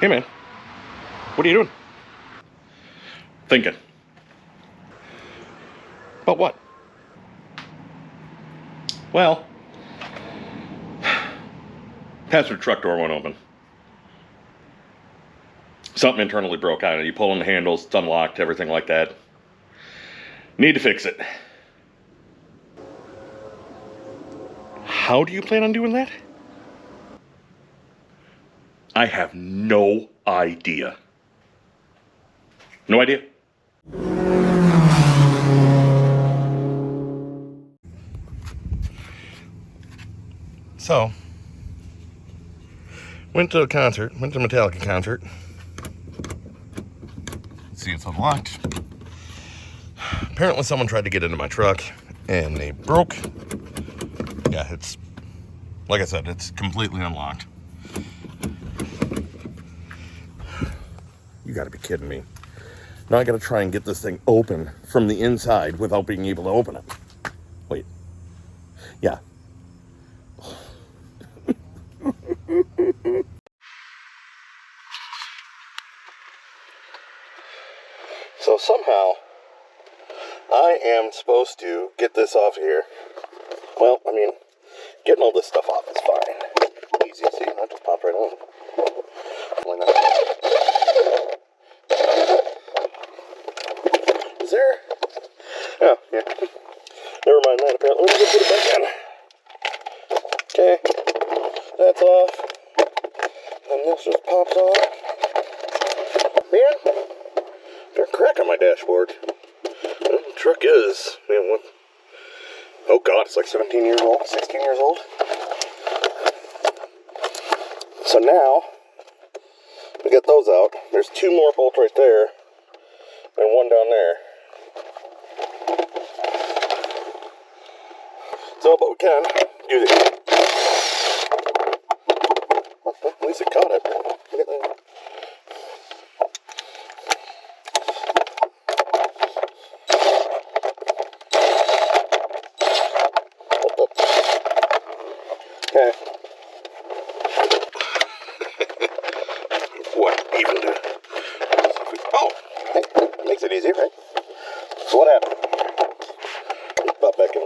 Hey man, what are you doing? Thinking. About what? Well, passenger truck door won't open. Something internally broke on it. You pull on the handles, it's unlocked, everything like that. Need to fix it. How do you plan on doing that? I have no idea. No idea? So, went to a Metallica concert. See, it's unlocked. Apparently someone tried to get into my truck and they broke. Yeah, it's, like I said, it's completely unlocked. You gotta be kidding me. Now I gotta try and get this thing open from the inside without being able to open it. Wait. Yeah. So somehow, I am supposed to get this off here. Well, I mean, getting all this stuff off is fine. Easy, see, that just popped right on. Is there? Oh, yeah. Never mind that, apparently. Let me just put it back in. Okay. That's off. And this just pops off. Man, there's a crack on my dashboard. The truck is, man, what? Oh god, it's like 17 years old, 16 years old. So now, we get those out. There's two more bolts right there, and one down there. So, but we can do this. At least it caught it. Look at that. Okay. What even do? Oh, hey, that makes it easy, right? So what happened? Pop back in.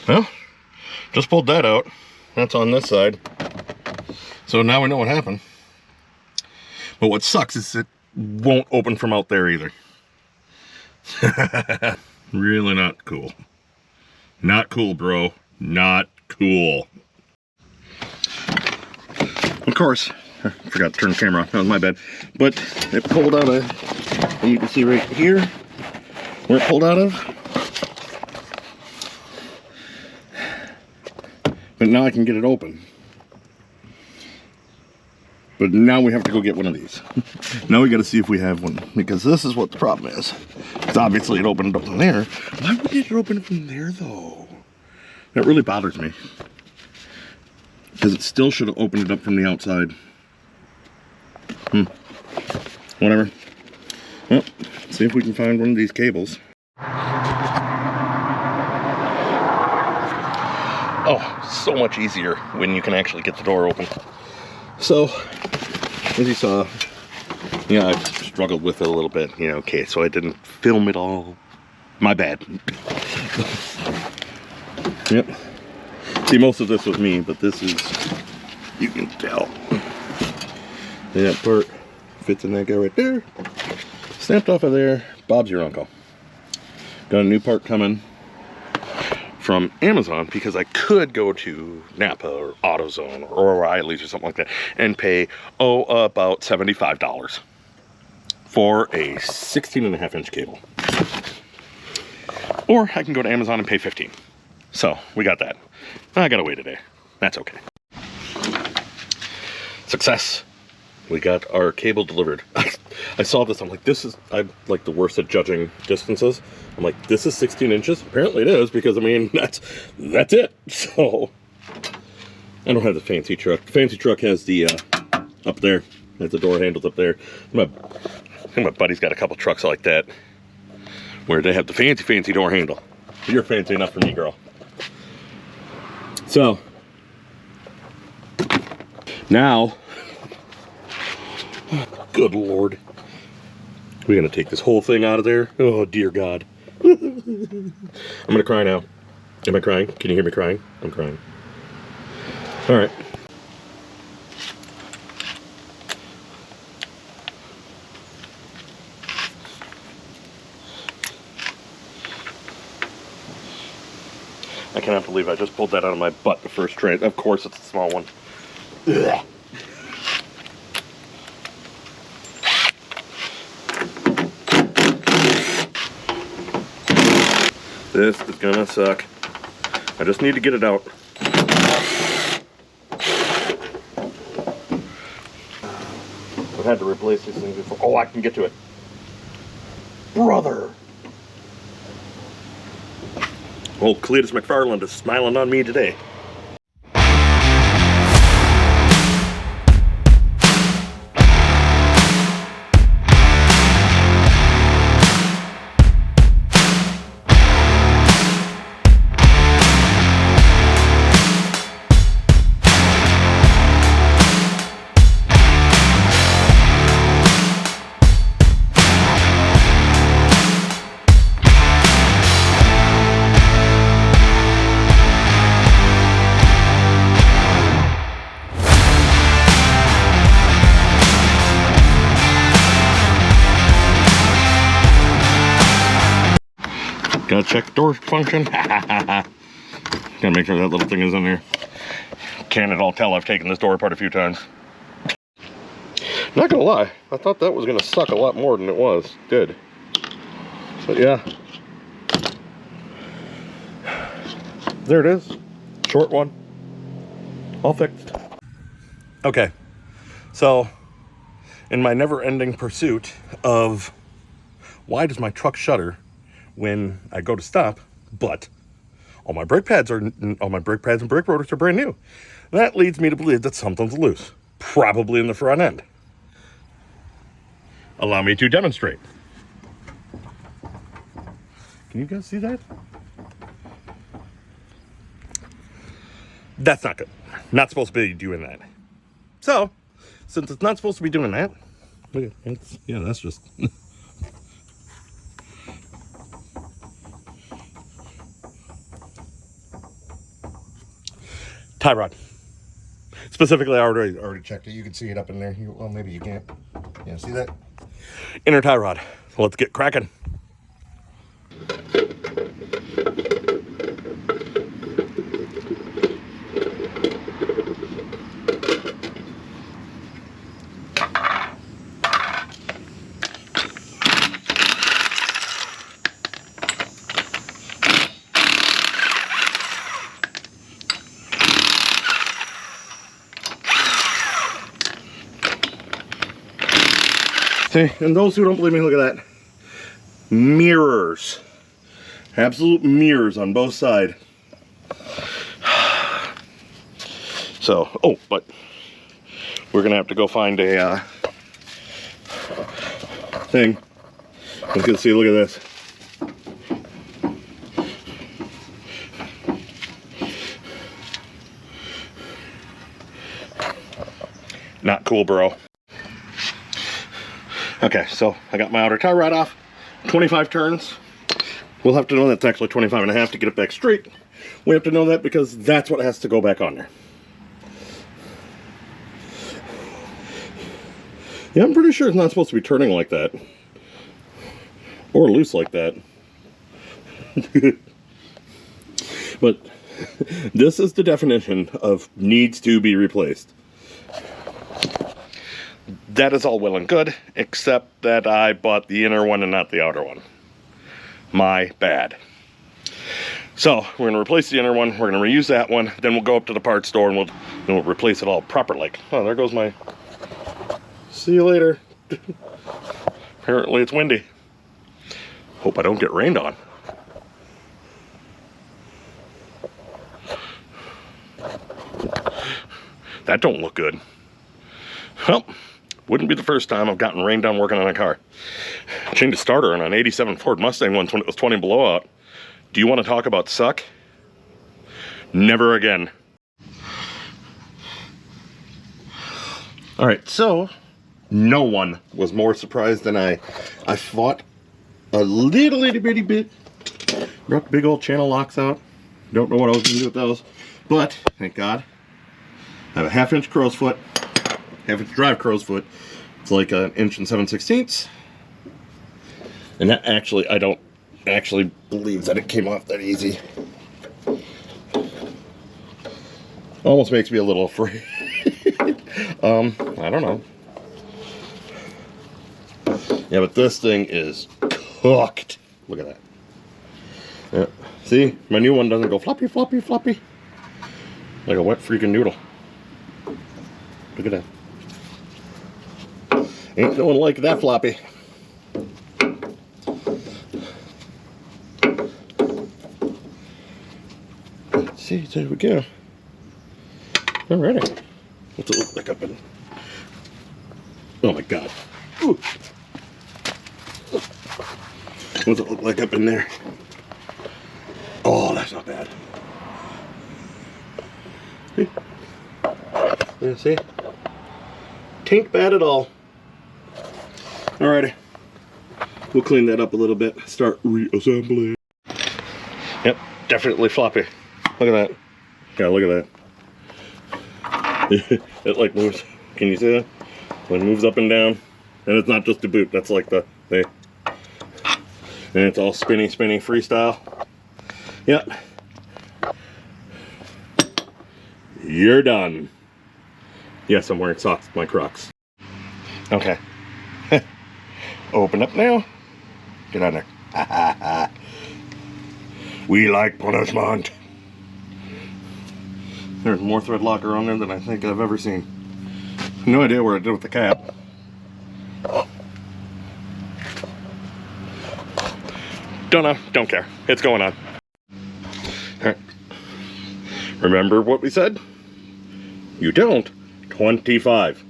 Well, just pulled that out. That's on this side. So now we know what happened. But what sucks is it won't open from out there either. Really not cool. Not cool, bro. Not cool. Of course, I forgot to turn the camera off. That was my bad. But it pulled out of, and you can see right here where it pulled out of. But now I can get it open. But now we have to go get one of these. Now we got to see if we have one, because this is what the problem is. Because obviously it opened up from there. Why would it open from there though? That really bothers me. Because it still should have opened it up from the outside. Whatever. Well, see if we can find one of these cables. Oh, so much easier when you can actually get the door open. So, as you saw, yeah, I struggled with it a little bit, you know, okay, so I didn't film it all. My bad. Yep. See, most of this was me, but this is, you can tell. That part fits in that guy right there. Snapped off of there. Bob's your uncle. Got a new part coming from Amazon, because I could go to Napa or AutoZone or O'Reilly's or something like that and pay, about $75 for a 16.5-inch cable. Or I can go to Amazon and pay $15. So we got that. I gotta wait a day. That's okay. Success. We got our cable delivered. I saw this, I'm like, I'm like the worst at judging distances. I'm like, this is 16 inches? Apparently it is, because I mean, that's it. So, I don't have the fancy truck. The fancy truck has the, up there, has the door handles up there. I think my buddy's got a couple trucks like that, where they have the fancy door handle. You're fancy enough for me, girl. So, now, good Lord. We're gonna take this whole thing out of there. Oh, dear God. I'm gonna cry now. Am I crying? Can you hear me crying? I'm crying. All right. I cannot believe I just pulled that out of my butt the first train. Of course, it's a small one. Ugh. This is gonna suck. I just need to get it out. I've had to replace these things before. Oh, I can get to it. Brother! Old Cletus McFarland is smiling on me today. Gotta check the door function. Gotta make sure that little thing is in there. Can't at all tell I've taken this door apart a few times. Not gonna lie, I thought that was gonna suck a lot more than it was. Did. But yeah. There it is. Short one. All fixed. Okay. So, in my never-ending pursuit of why does my truck shudder when I go to stop, but all my brake pads and brake rotors are brand new. That leads me to believe that something's loose, probably in the front end. Allow me to demonstrate. Can you guys see that? That's not good. Not supposed to be doing that. So, since it's not supposed to be doing that, look at it. Yeah, that's just... tie rod. Specifically, I already checked it. You can see it up in there. Well, maybe you can't. Yeah, see that? Inner tie rod. So let's get cracking. See, and those who don't believe me, look at that. Mirrors. Absolute mirrors on both sides. So, oh, but we're gonna have to go find a thing. You can see, look at this. Not cool, bro. Okay, so I got my outer tie rod off. 25 turns. We'll have to know that's actually 25 and a half to get it back straight. We have to know that because that's what has to go back on there. Yeah, I'm pretty sure it's not supposed to be turning like that. Or loose like that. But this is the definition of needs to be replaced. That is all well and good, except that I bought the inner one and not the outer one. My bad. So, we're going to replace the inner one, we're going to reuse that one, then we'll go up to the parts store and we'll replace it all proper like. Oh, there goes my... See you later. Apparently it's windy. Hope I don't get rained on. That don't look good. Well, wouldn't be the first time I've gotten rained on working on a car. Changed a starter on an 87 Ford Mustang once when it was 20 below out. Do you want to talk about suck? Never again. All right, so no one was more surprised than I. I fought a little itty bitty bit. Brought the big old channel locks out. Don't know what I was gonna do with those, but thank God. I have a 1/2 inch crow's foot, 1/2 inch drive crow's foot. It's like 1 7/16. And that actually, I don't actually believe that it came off that easy. Almost makes me a little afraid. I don't know. Yeah, but this thing is cooked. Look at that. Yeah. See, my new one doesn't go floppy, floppy, floppy. Like a wet freaking noodle. Look at that. Ain't no one like that floppy. Let's see, there we go. Alrighty. What's it look like up in? Oh my God. Ooh. What's it look like up in there? Oh, that's not bad. See? Yeah, see? Tain't bad at all. Alrighty. We'll clean that up a little bit. Start reassembling. Yep, definitely floppy. Look at that. Yeah, look at that. It like moves. Can you see that? So it moves up and down. And it's not just a boot. That's like the thing. And it's all spinny, spinny freestyle. Yep. You're done. Yes, I'm wearing socks, my Crocs. Okay. Open up now. Get on there. We like punishment. There's more thread locker on there than I think I've ever seen. No idea what I did with the cap. Don't know, don't care. It's going on. Alright. Remember what we said? You don't. 25.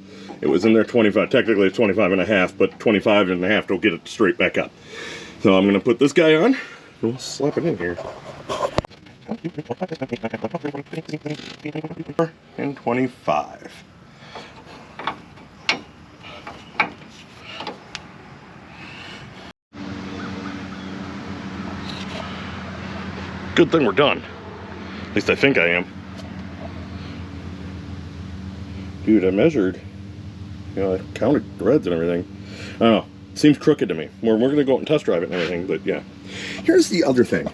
It was in there 25. Technically it's 25 and a half, but 25 and a half will get it straight back up. So I'm going to put this guy on. We'll slap it in here. And 25. Good thing we're done. At least I think I am. Dude, I measured. You know, I counted threads and everything. I don't know. Seems crooked to me. We're going to go out and test drive it and everything, but yeah. Here's the other thing.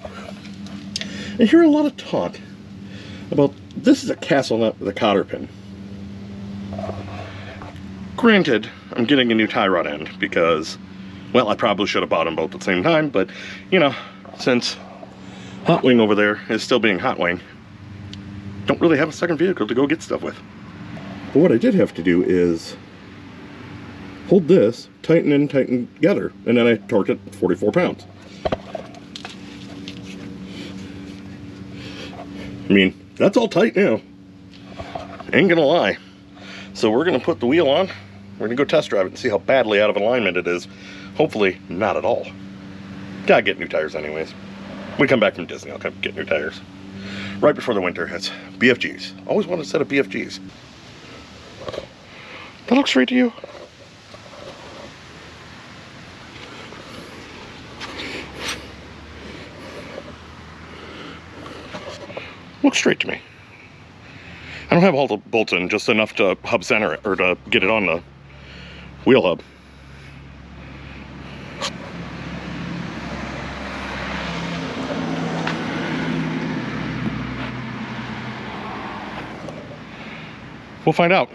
I hear a lot of talk about this is a castle nut with a cotter pin. Granted, I'm getting a new tie rod end because, well, I probably should have bought them both at the same time, but, you know, since Hot Wing over there is still being Hot Wing, don't really have a second vehicle to go get stuff with. But what I did have to do is hold this, tighten and tighten together, and then I torqued it 44 pounds. I mean, that's all tight now. Ain't gonna lie. So we're gonna put the wheel on. We're gonna go test drive it and see how badly out of alignment it is. Hopefully, not at all. Gotta get new tires anyways. When we come back from Disney, I'll come get new tires. Right before the winter hits. BFGs. Always wanted a set of BFGs. That looks straight to you. Looks straight to me. I don't have all the bolts in, just enough to hub center it, or to get it on the wheel hub. We'll find out.